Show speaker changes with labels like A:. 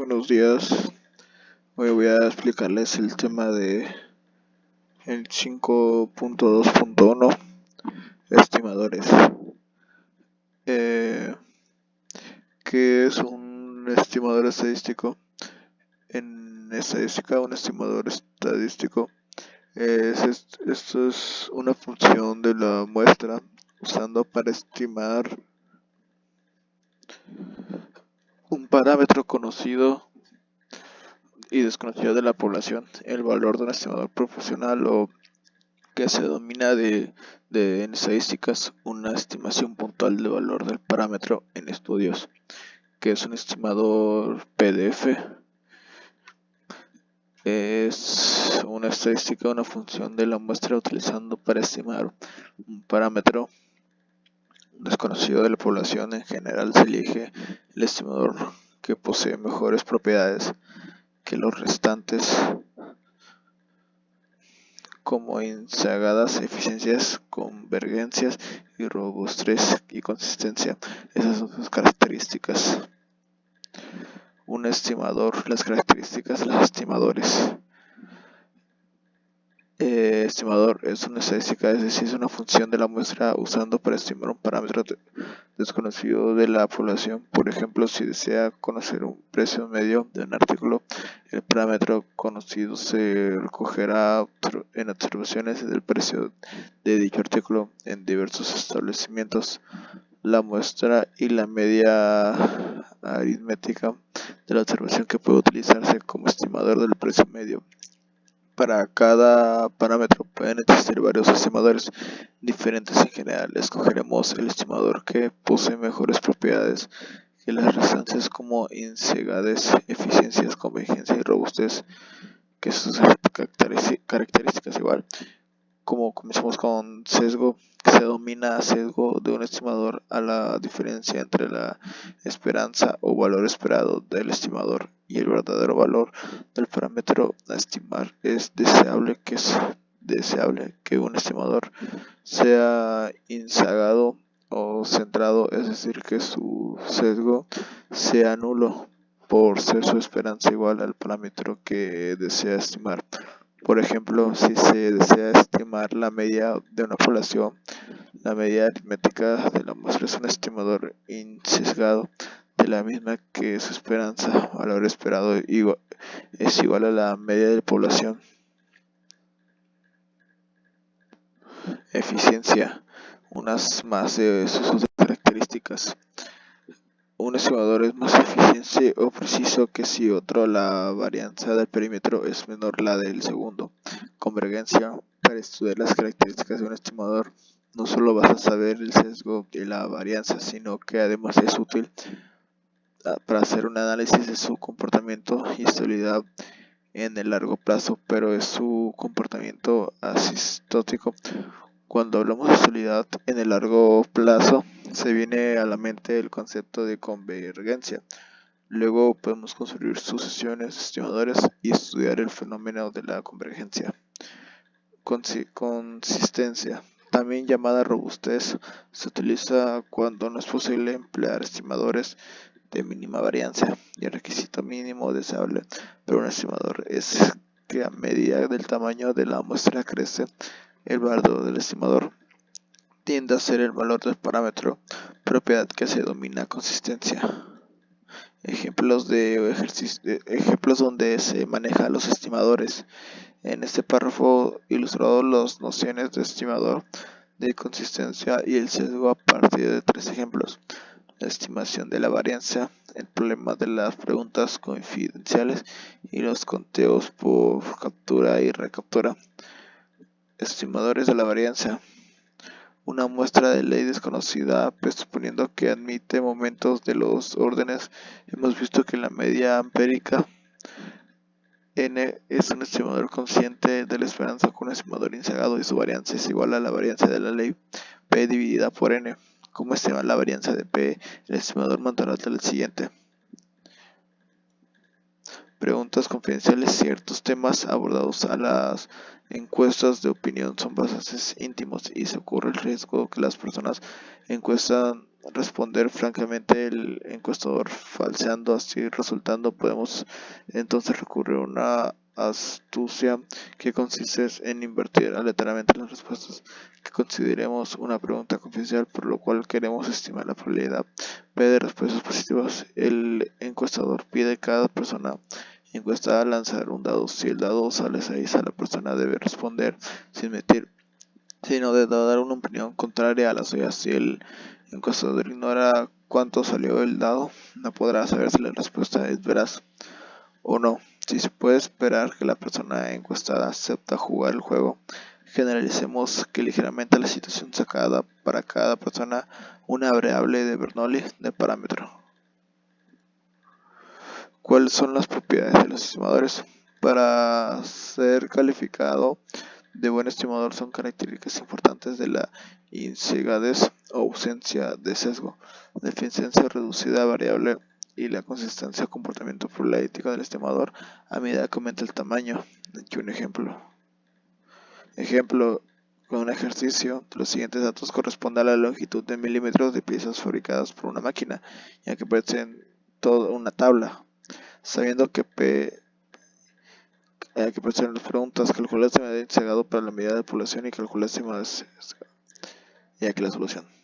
A: Buenos días. Hoy voy a explicarles el tema de el 5.2.1 estimadores. Eh, ¿Qué es un estimador estadístico? En estadística, un estimador estadístico esto es una función de la muestra usando para estimar un parámetro conocido y desconocido de la población. El valor de un estimador profesional o que se denomina en estadísticas una estimación puntual del valor del parámetro en estudios, que es un estimador PDF. Es una estadística, una función de la muestra utilizando para estimar un parámetro desconocido de la población. En general se elige el estimador que posee mejores propiedades que los restantes, como insagadas, eficiencias, convergencias y robustez y consistencia. Esas son sus características. Un estimador, las características de los estimadores. Estimador es una estadística, es decir, es una función de la muestra usando para estimar un parámetro desconocido de la población. Por ejemplo, si desea conocer un precio medio de un artículo, el parámetro conocido se recogerá en observaciones del precio de dicho artículo en diversos establecimientos. La muestra y la media aritmética de la observación que puede utilizarse como estimador del precio medio. Para cada parámetro pueden existir varios estimadores diferentes. En general, escogeremos el estimador que posee mejores propiedades que las restantes, como insegades, eficiencias, convergencia y robustez, que sus características igual. Como comenzamos con sesgo, que se denomina sesgo de un estimador a la diferencia entre la esperanza o valor esperado del estimador y el verdadero valor del parámetro a estimar. Es deseable que un estimador sea insagado o centrado, es decir, que su sesgo sea nulo por ser su esperanza igual al parámetro que desea estimar. Por ejemplo, si se desea estimar la media de una población, la media aritmética de la muestra es un estimador insesgado de la misma que su esperanza, valor esperado es igual a la media de la población. Eficiencia, unas más de sus características. Un estimador es más eficiente o preciso que si otro. La varianza del perímetro es menor la del segundo. Convergencia. Para estudiar las características de un estimador, no solo vas a saber el sesgo y la varianza, sino que además es útil para hacer un análisis de su comportamiento y estabilidad en el largo plazo, pero es su comportamiento asintótico. Cuando hablamos de estabilidad en el largo plazo, se viene a la mente el concepto de convergencia. Luego podemos construir sucesiones de estimadores y estudiar el fenómeno de la convergencia. Consistencia, también llamada robustez, se utiliza cuando no es posible emplear estimadores de mínima varianza y el requisito mínimo deseable para un estimador es que a medida del tamaño de la muestra crece, el valor del estimador tiende a ser el valor del parámetro, propiedad que se denomina consistencia. Ejemplos donde se manejan los estimadores. En este párrafo ilustrado las nociones de estimador, de consistencia y el sesgo a partir de 3 ejemplos. La estimación de la varianza, el problema de las preguntas confidenciales y los conteos por captura y recaptura. Estimadores de la varianza. Una muestra de ley desconocida, presuponiendo que admite momentos de los órdenes. Hemos visto que la media empírica N es un estimador consciente de la esperanza con un estimador insegado y su varianza es igual a la varianza de la ley P dividida por N. ¿Cómo estimar la varianza de P? El estimador mantendrá el siguiente. Preguntas confidenciales. Ciertos temas abordados a las encuestas de opinión son bastante íntimos y se ocurre el riesgo que las personas encuestan responder francamente el encuestador falseando, así resultando podemos entonces recurrir a una astucia que consiste en invertir aleatoriamente las respuestas que consideremos una pregunta confidencial, por lo cual queremos estimar la probabilidad P de respuestas positivas. El encuestador pide a cada persona encuestada lanzar un dado. Si el dado sale 6, la persona debe responder sin mentir, sino de dar una opinión contraria a la suya. Si el encuestador ignora cuánto salió el dado, no podrá saber si la respuesta es veraz o no. Si se puede esperar que la persona encuestada acepta jugar el juego, generalicemos que ligeramente la situación sacada para cada persona una variable de Bernoulli de parámetro. ¿Cuáles son las propiedades de los estimadores? Para ser calificado de buen estimador son características importantes de la incegadez o ausencia de sesgo, la eficiencia reducida variable y la consistencia de comportamiento por la ética del estimador a medida que aumenta el tamaño. Aquí un ejemplo. Con un ejercicio de los siguientes datos corresponde a la longitud de milímetros de piezas fabricadas por una máquina, ya que aparece en toda una tabla. Sabiendo que hay que hacer las preguntas, calcular la estimada de cegado para la medida de población y calcular la estimada de y aquí la solución.